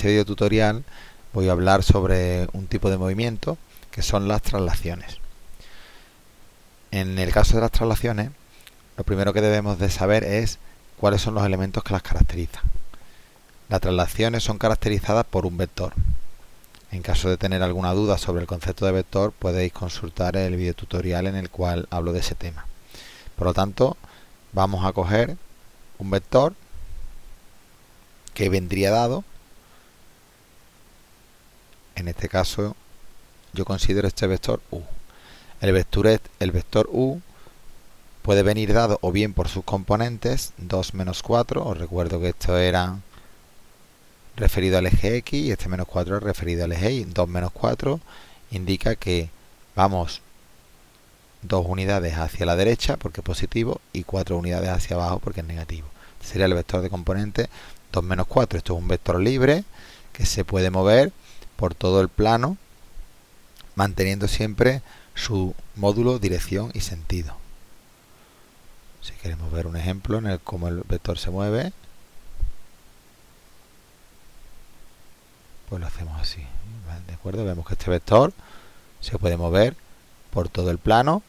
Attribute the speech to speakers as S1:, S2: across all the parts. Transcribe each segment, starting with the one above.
S1: este video tutorial voy a hablar sobre un tipo de movimiento que son las traslaciones. En el caso de las traslaciones, lo primero que debemos de saber es cuáles son los elementos que las caracterizan. Las traslaciones son caracterizadas por un vector. En caso de tener alguna duda sobre el concepto de vector, podéis consultar el video tutorial en el cual hablo de ese tema. Por lo tanto, vamos a coger un vector que vendría dado. En este caso, yo considero este vector U. El vector U puede venir dado o bien por sus componentes 2 menos 4. Os recuerdo que esto era referido al eje X y este menos 4 es referido al eje Y. 2 menos 4 indica que vamos 2 unidades hacia la derecha porque es positivo y 4 unidades hacia abajo porque es negativo. Este sería el vector de componente 2 menos 4. Esto es un vector libre que se puede mover por todo el plano manteniendo siempre su módulo, dirección y sentido. Si queremos ver un ejemplo en el cómo el vector se mueve, pues lo hacemos así, ¿vale? ¿De acuerdo? Vemos que este vector se puede mover por todo el plano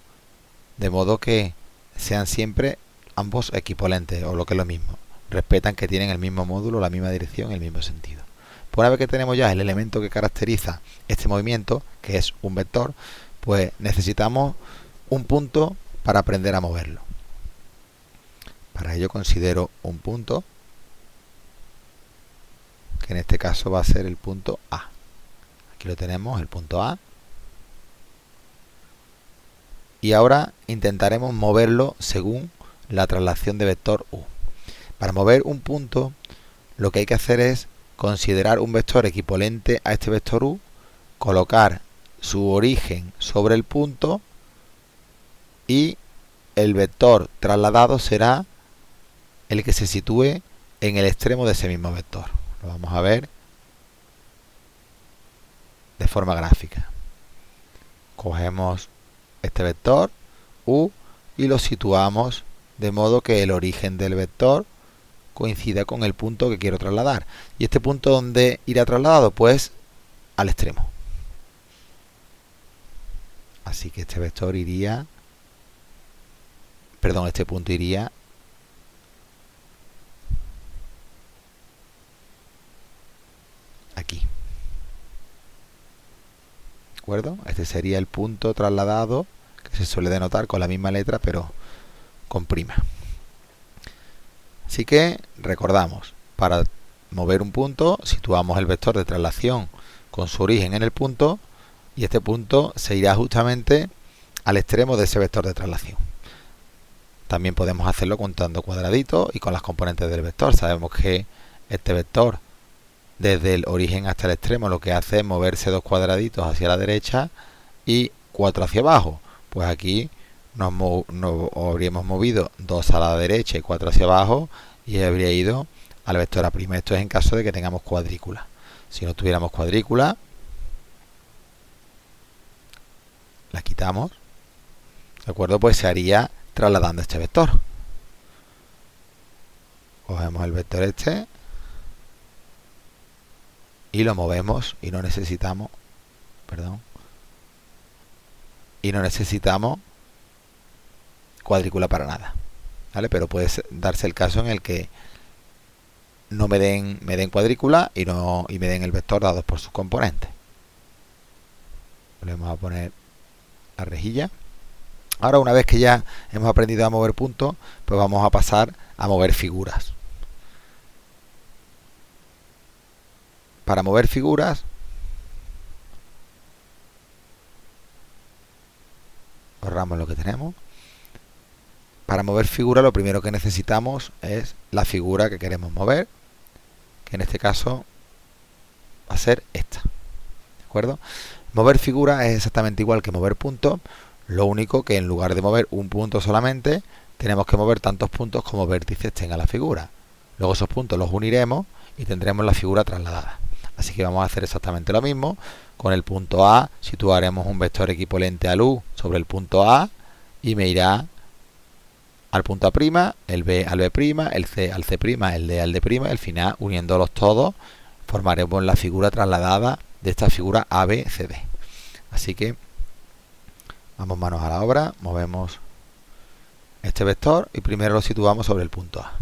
S1: de modo que sean siempre ambos equipolentes, o lo que es lo mismo, respetan que tienen el mismo módulo, la misma dirección y el mismo sentido. Pues una vez que tenemos ya el elemento que caracteriza este movimiento, que es un vector, pues necesitamos un punto para aprender a moverlo. Para ello considero un punto, que en este caso va a ser el punto A. Aquí lo tenemos, el punto A. Y ahora intentaremos moverlo según la traslación de vector U. Para mover un punto, lo que hay que hacer es considerar un vector equivalente a este vector U, colocar su origen sobre el punto y el vector trasladado será el que se sitúe en el extremo de ese mismo vector. Lo vamos a ver de forma gráfica. Cogemos este vector U y lo situamos de modo que el origen del vector coincida con el punto que quiero trasladar. ¿Y este punto dónde irá trasladado? Pues al extremo. Así que este vector iría, perdón, este punto iría aquí. ¿De acuerdo? Este sería el punto trasladado, que se suele denotar con la misma letra, pero con prima. Así que recordamos, para mover un punto, situamos el vector de traslación con su origen en el punto, y este punto se irá justamente al extremo de ese vector de traslación. También podemos hacerlo contando cuadraditos y con las componentes del vector. Sabemos que este vector, desde el origen hasta el extremo, lo que hace es moverse 2 cuadraditos hacia la derecha y 4 hacia abajo. Pues aquí nos habríamos movido 2 a la derecha y 4 hacia abajo y habría ido al vector A'. Esto es en caso de que tengamos cuadrícula. Si no tuviéramos cuadrícula, la quitamos, ¿de acuerdo? Pues se haría trasladando este vector. Cogemos el vector este y lo movemos y no necesitamos, cuadrícula para nada, ¿vale? Pero puede darse el caso en el que no me den cuadrícula y me den el vector dados por sus componentes. Volvemos a poner la rejilla. Ahora, una vez que ya hemos aprendido a mover puntos, pues vamos a pasar a mover figuras. Para mover figuras, borramos lo que tenemos. Para mover figura, lo primero que necesitamos es la figura que queremos mover, que en este caso va a ser esta. ¿De acuerdo? Mover figura es exactamente igual que mover puntos, lo único que en lugar de mover un punto solamente, tenemos que mover tantos puntos como vértices tenga la figura. Luego esos puntos los uniremos y tendremos la figura trasladada. Así que vamos a hacer exactamente lo mismo. Con el punto A situaremos un vector equivalente al U sobre el punto A y me irá al punto A', el B al B', el C al C', el D al D', el final uniéndolos todos formaremos la figura trasladada de esta figura ABCD. Así que vamos manos a la obra, movemos este vector y primero lo situamos sobre el punto A.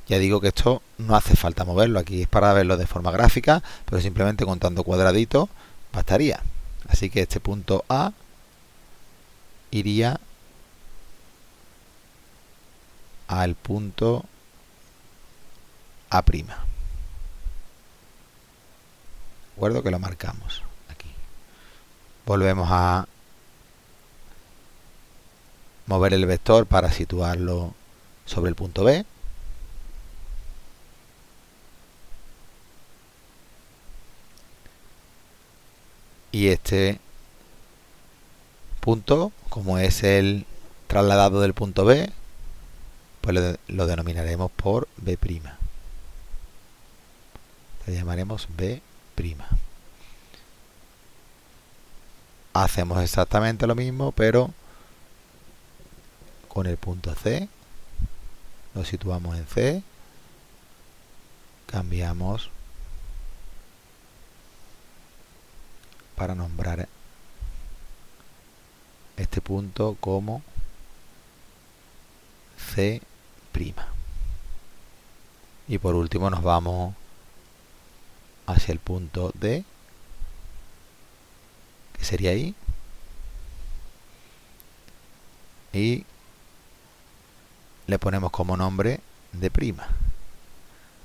S1: Ya digo que esto no hace falta moverlo, aquí es para verlo de forma gráfica, pero simplemente contando cuadraditos bastaría. Así que este punto A iría al punto A'. ¿De acuerdo? Que lo marcamos aquí. Volvemos a mover el vector para situarlo sobre el punto B. Y este punto, como es el trasladado del punto B, pues lo denominaremos por B'. Lo llamaremos B'. Hacemos exactamente lo mismo, pero con el punto C. Lo situamos en C. Cambiamos para nombrar este punto como C'. Y por último nos vamos hacia el punto D, que sería ahí, y le ponemos como nombre D'.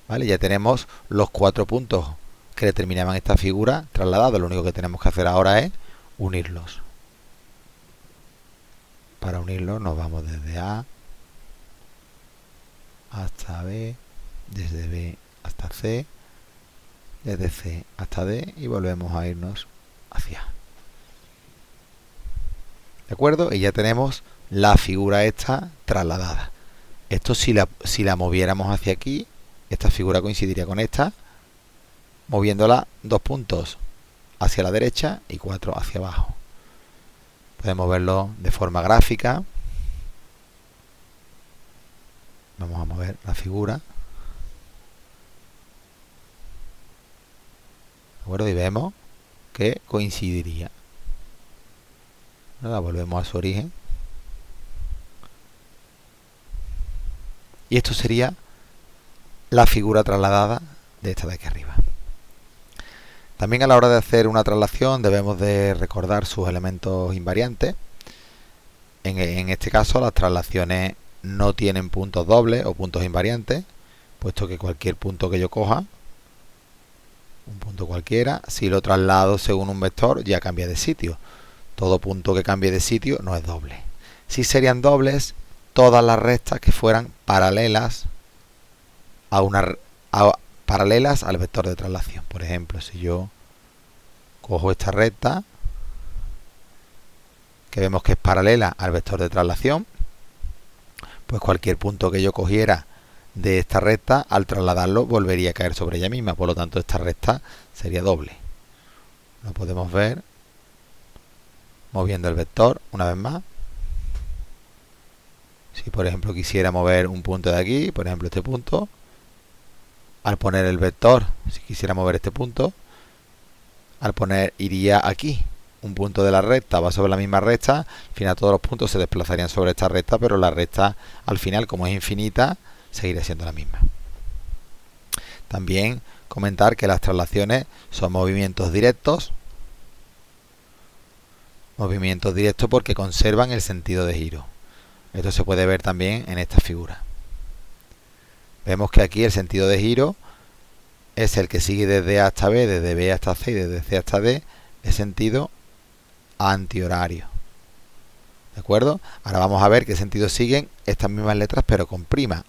S1: ¿Vale? Ya tenemos los 4 puntos que determinaban esta figura trasladados. Lo único que tenemos que hacer ahora es unirlos. Para unirlos nos vamos desde A hasta B, desde B hasta C, desde C hasta D y volvemos a irnos hacia A. ¿De acuerdo? Y ya tenemos la figura esta trasladada. Esto si la moviéramos hacia aquí, esta figura coincidiría con esta, moviéndola 2 puntos hacia la derecha y 4 hacia abajo. Podemos verlo de forma gráfica. Vamos a mover la figura. ¿De acuerdo? Y vemos que coincidiría. Nada, volvemos a su origen. Y esto sería la figura trasladada de esta de aquí arriba. También a la hora de hacer una traslación debemos de recordar sus elementos invariantes. En este caso las traslaciones no tienen puntos dobles o puntos invariantes, puesto que cualquier punto que yo coja, un punto cualquiera, si lo traslado según un vector ya cambia de sitio. Todo punto que cambie de sitio no es doble. Sí serían dobles todas las rectas que fueran paralelas paralelas al vector de traslación. Por ejemplo, si yo cojo esta recta, que vemos que es paralela al vector de traslación, pues cualquier punto que yo cogiera de esta recta, al trasladarlo volvería a caer sobre ella misma. Por lo tanto, esta recta sería doble. Lo podemos ver moviendo el vector una vez más. Si por ejemplo quisiera mover un punto de aquí, por ejemplo este punto, al poner el vector, si quisiera mover este punto, al poner iría aquí, un punto de la recta va sobre la misma recta, al final todos los puntos se desplazarían sobre esta recta, pero la recta al final, como es infinita, seguirá siendo la misma. También comentar que las traslaciones son movimientos directos porque conservan el sentido de giro. Esto se puede ver también en esta figura. Vemos que aquí el sentido de giro es el que sigue desde A hasta B, desde B hasta C y desde C hasta D, es sentido antihorario. ¿De acuerdo? Ahora vamos a ver qué sentido siguen estas mismas letras, pero con prima.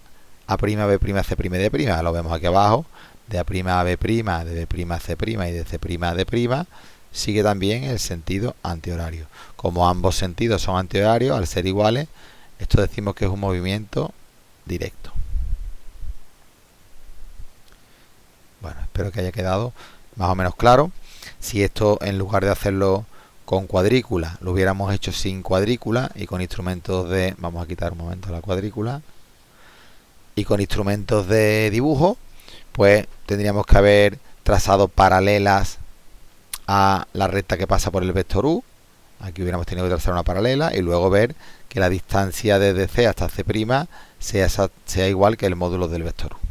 S1: A', B', C', D'. Lo vemos aquí abajo. De A' a B', de B' a C' y de C' a D', sigue también el sentido antihorario. Como ambos sentidos son antihorarios, al ser iguales, esto decimos que es un movimiento directo. Bueno, espero que haya quedado más o menos claro. Si esto, en lugar de hacerlo con cuadrícula, lo hubiéramos hecho sin cuadrícula y con instrumentos de... Vamos a quitar un momento la cuadrícula. Y con instrumentos de dibujo, pues tendríamos que haber trazado paralelas a la recta que pasa por el vector u. Aquí hubiéramos tenido que trazar una paralela y luego ver que la distancia desde C hasta C' sea igual que el módulo del vector u.